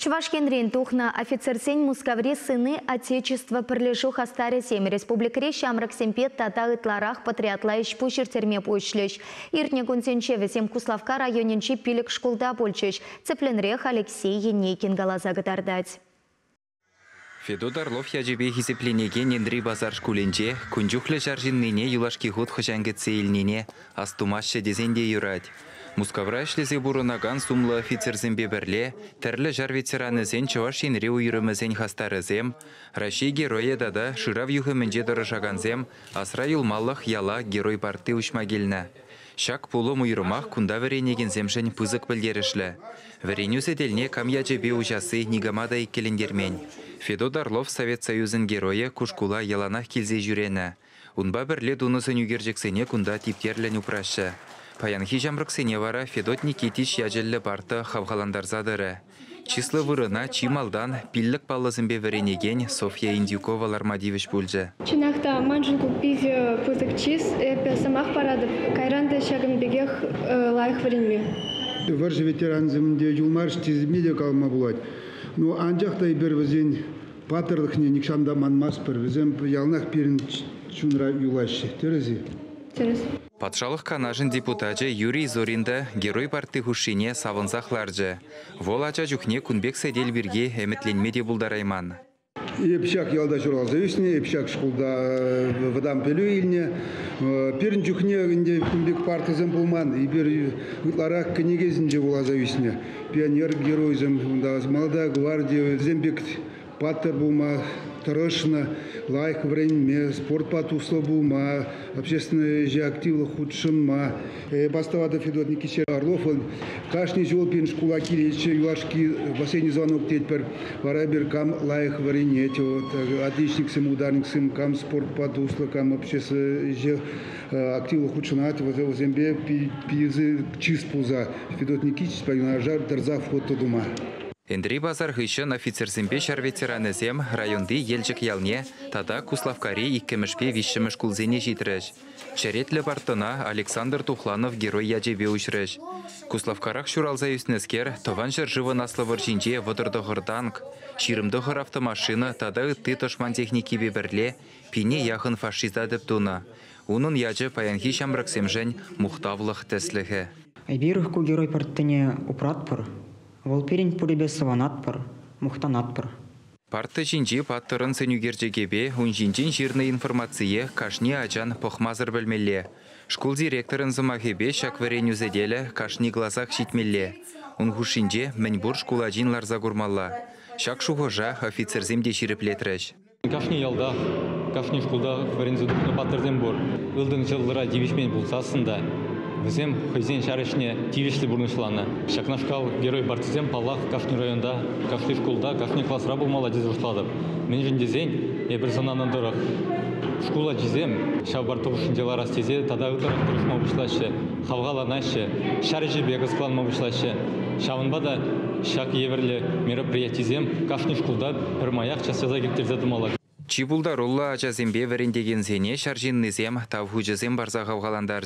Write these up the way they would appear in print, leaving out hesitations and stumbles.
Чувашкенрин тухна офицерсен мускаври сыны Отечества пірлешу хастаре сем республикаре шамрак семпет тата ытларах патриотла ишпу терме пойшлеш. Иртне кунсенчеве сем Куславка районенчи пилік школда больчеш. Цепленрех Алексей Енейкин галаза гытардать. Федот Орлов яжебе хисепленеге нендри базар шкуленче, күнжухлы жаржинныне юлашки ход хожанғы цейлнене астумашы дезенде юрать. Мускавра ішлезе бұрынаган сумлы офицерзен беберле, тәрлі жар ветеранызен Чувашинре уйрымызен хастарызем, Раши героя дада шырав юхымынже дұрышаганзем, асра юлмаллық яла герой парты учмагелна. Шак пулы муйрымақ кунда веренегензем жын пызык білдерішлі. Веренюзе делне кам яжебе ужасы нигамада иккелендермен. Федот Орлов Совет Союзын героя кушкула яланах келзе жүрені. Унба бірле дунысын үгержексене кунда типтерлен упрашы. Паянхи жамрыксене вара Федот Никитич яжелі барты хавхаландарзадыры. Числы вырына чималдан пиллік паллызымбе веренеген Софья Индюкова Лармадивич пульжы. Чинақта манжынку пизе пызык чиз, эпе самах парадып, кайранды шагымбегех лайық веренме. Варжы ветеранзымде юлмарш тизмеде калма булать. Ну, анжақтай бір візен патырлықне никшамда манмас бір візен ялнақ перін чунра юлашы. Терези? Терез. Патшалық канажын депутаты Юрий Зоринда герой парты хушине савынзақларжы. Вол ача жүхне күнбек сәдел бірге әмітленмеде бұлдарайман. Епшак ялда жұралза өсіне, епшак шқылда вадам пелю илне. Перін жүхне күнбек партызын бұлман, ебір ұтларақ кінегезінде болаза өсіне. Пионер геройзым, молода гвардия, зембек паттер бұлма, Тарышна, лайк время, спорт патусло бума, общественное же активно худшима. Бастовата Федот Никитич Орлов, каждый жол пин школа килече, юашки, последний звонок теперь, варабер кам лайк время, отличник сым, ударник сым, кам спорт патусло, кам общественное же активно худшина, в земле пизы чиспуза. Федот Никитич, пойнажар, дерзав фото дума. Эндри базар хыщын офицерзембе шар ветеранызем районды елжік ялне, тада Куславкаре иккемішпе вишшіміш кулзене житріш. Чаретлі бартына Александр Тухланов герой яжебе ұшрыш. Куславкарақ шуралза үснескер, тован жыр живы наслы жинже водырдығыр танк, ширымдығыр автомашина, тада үтті тошман техники бебірле, пине яхын фашизадып туна. Унын яжы паянхи шамраксем жын мұқтавлық тәслігі. Айбирухку герой партыне упратпыр. Волперин пуребесыванатпыр, мухтанатпыр. Парты жинжи паттырын сөнюгерджегебе, унжинжин жирны информация кашни ачан похмазыр білмелле. Школ директорын зымахебе шак веренюзеделі кашни глазах шитмелле. Унгушинже мәнбур шкуладжин ларза гурмалла. Шак шухожа офицерземде ширеплетреш. Кашни ялда, кашни школда веренюзедухны паттырден бур. Илдың жылдыра девишмен булсасында. Візем хызен шарышне тивишлі бұрнышланы. Шакнашкал герой партизем паллах Кашни районда, Кашни школда, Кашни классра болмала дез ұшладып. Мен жіндезен, ебір сананын дұрық. Школа жезем, шабар тұғышынжелар астезе, тада ұтырық тұрышма бұшлашы, хавғаланашы, шары жебе ғызқланма бұшлашы. Шавынбада шак еверлі мероприятизем, Кашни школда бір маяқ часяза кептерзетім олар. Чибулдар улла ачазембе верендеген зене шаржиннызем тавхуджызем барза хавғаландар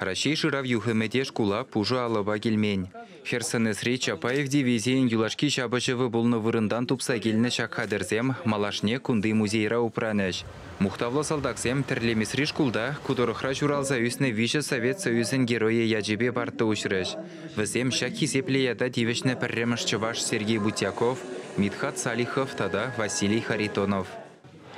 Рашей шырав юхымеде шкула пужу алыба келмен. Херсонесри Чапаев дивизиен юлашки шабышывы болны вырындан тупса келіні шакхадырзем малашне кунды музейра упраныш. Мухтавлы салдаксем тірлемесри шкулда кудырықра журалза үсіне виші Совет Союзын героя яжебе барты ұшырыш. Візем шак хисеплеяда дивишні пірреміш Чуваш Сергей Бутяков, Митхат Салихов тада Василий Харитонов.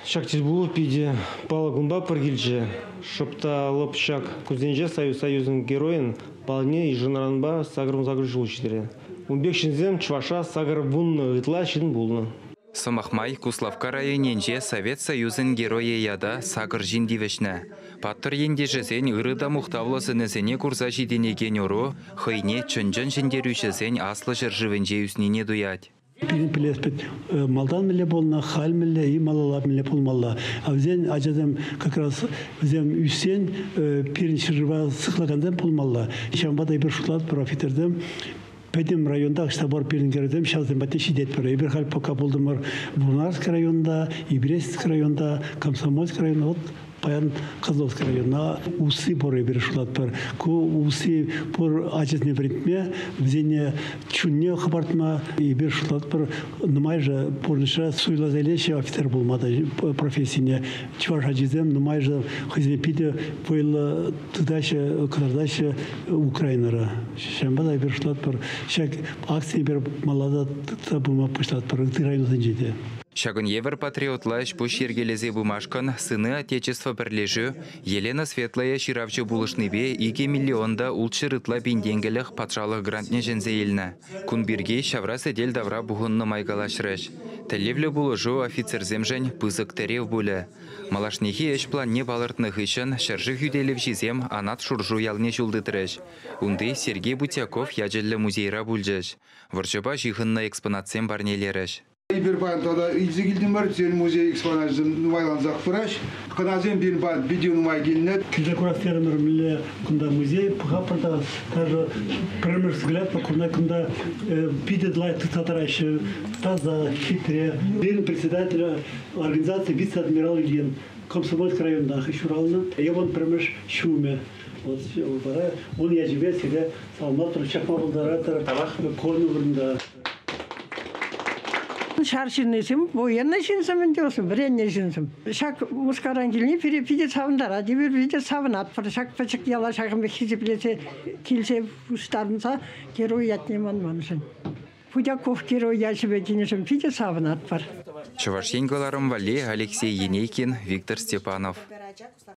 Шактиз булу пиде палагунба пыргилже, шопта лоп шак кузенже Союзын героин палне и женаранба сагрым загружил читере. Унбекшинзем Чуваша сагр вунны витла шин булны. Самахмай Куславка районенже Совет Союзын героя яда сагр жин дивешне. Паттыр ендежезен ырыда мухтавлы сынезене курса жиденеген ору, хыйне чынжын жіндерушезен аслы жыржывенже үснене дуять. Пилеспет малдан миле болна, хал миле и малалар миле болмалла. А взен ажадам как раз взем үсен пирин шырва сықлагандан болмалла. Шамбадай бір шутлад профитердем. Пәдем районда штабар пирінгердем, шаздым бәте шидет бір. Ибір хал пока болдымыр Бурнарск районда, Ибрестск районда, Комсомольск районда. Паян Козловский района усы поры берешулат бар. Ку усы пор ачесне вритме, взене чунне хабартма и берешулат бар. Нумайже порныша суйлазелеше офицер булмады профессияне. Чуваш ачезем нумайже хозяин пиде поила тудаше кадардаше Украинара. Шамбада берешулат бар. Шак акции бер малада табума пушлат бар. Ты район занжите. Шагын евер патриотлаш пуш ергелезе бумашкан сыны Отечества бірлежі Елена Светлая ширавчы булышныбе 2 миллионда улчырытла бенденгеліх патшалық грантне жензе елні. Кун бирге шаврасы дел давра бұғынны майгалашрыш. Тәлевлі булыжу офицерзем жен пызык тәрев бұлі. Малашнехи эш план не балыртных ішін шаржы хүделев жезем анат шуржу ялне жулдытырыш. Унды Сергей Бутяков яжелі музейра бұлжыш. Варчыба жиғынны экспонатсем барнелеріш. Bir pan toda izgildim var senin muzey eksponasyonu numaylanacak fıraş. Kanazem bir pan video numay gelinет. Куда фермер куда музей пахапрда даже пример взгляд куда пидет лайт татаращи таза хитре. Один председатель организации вице-адмирал Ильин Комсомольский район Дахишурална. Я вон пример шуме. Вот он я живет себе салматр чакмалдаратор корнурында. Шаршинесим, военный шинсам делсим, вренне шинсам. Шак мускарангилни пиде савындара, дибир пиде савынат, шак пачак яла шакым хизиплесе килсе устарынса герой ятнеман манышын. Пудяков герой яшебе денешим пиде савынат бар. Чувашенгаларым Вале, Алексей Енейкин, Виктор Степанов.